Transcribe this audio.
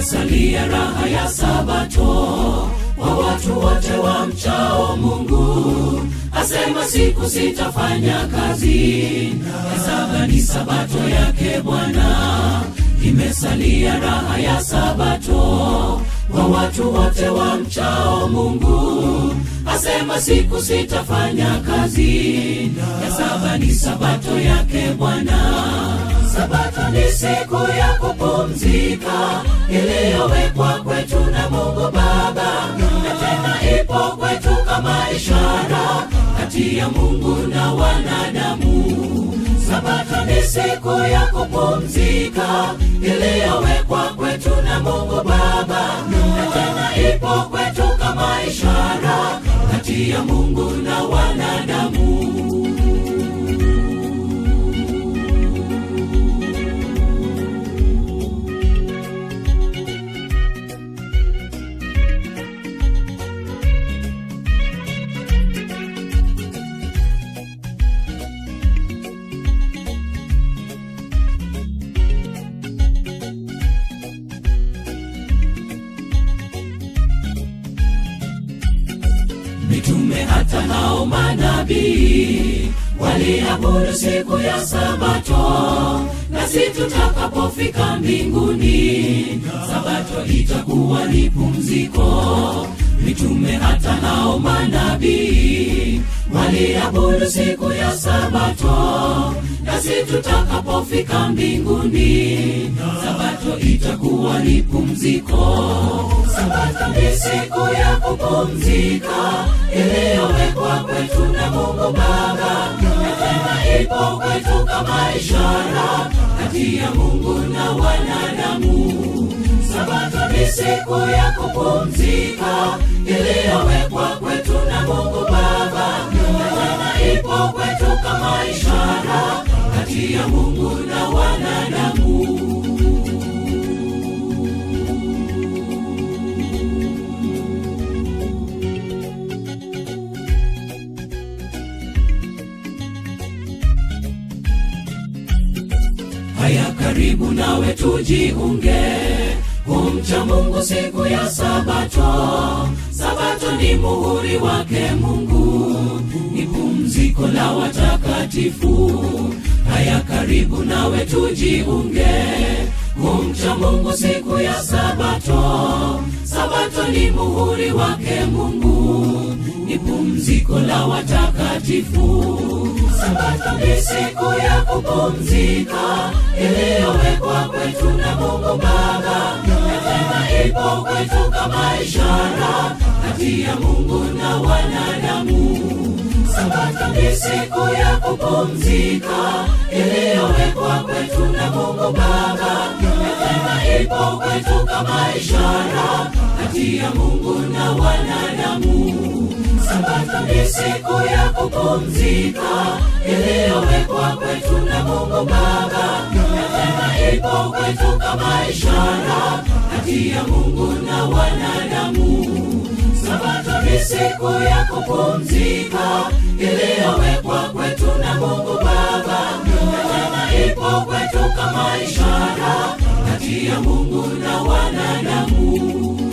Imesalia raha ya Sabato kwa watu wote wamchao Mungu. Asema siku sitafanya kazi, saba ni Sabato yake Bwana. Imesalia raha ya Sabato kwa watu wote wamchao Mungu. Asema siku sitafanya kazi, saba ni Sabato yake Bwana. Sabato ni siku ya kupumzika iliyowekwa kwetu na Mungu Baba, na tena ipo kwetu kama ishara kati ya Mungu na wanadamu. Sabato ni siku ya kupumzika iliyowekwa kwetu na Mungu Baba, na tena ipo kwetu kama ishara kati ya Mungu na wanadamu. Mitume hata nao manabii waliabudu siku ya Sabato, nasi tutakapofika mbinguni Sabato itakuwa ni pumziko. Mitume hata nao manabii waliabudu siku ya Sabato, nasi tutakapofika mbinguni Sabato itakuwa ni pumziko. Sabato ni siku ya kupumzika iliyowekwa kwetu na Mungu Baba, na tena ipo kwetu kama ishara kati ya Mungu na wanadamu. Sabato ni siku ya kupumzika iliyowekwa kwetu na Mungu Baba, na tena ipo kwetu kama ishara kati ya Mungu na wanadamu. Haya, karibu nawe tujiunge kumcha Mungu siku ya Sabato. Sabato ni muhuri wake Mungu, ni pumziko la watakatifu. Haya, karibu nawe tujiunge kumcha Mungu siku ya Sabato. Sabato ni muhuri wake Mungu, ni pumziko la watakatifu. Sabato ni siku ya kupumzika iliyowekwa kwetu na Mungu Baba, na tena ipo kwetu kama ishara kati ya Mungu na wanadamu. Sabato ni siku ya kupumzika iliyowekwa kwetu na Mungu Baba, na tena ipo kwetu kama ishara kati ya Mungu na wanadamu. Sabato ni siku ya kupumzika iliyowekwa kwetu na Mungu Baba, na tena ipo kwetu kama ishara kati ya Mungu na wanadamu. Sabato ni siku ya kupumzika iliyowekwa kwetu na Mungu Baba, na tena ipo kwetu kama ishara kati ya Mungu na wanadamu.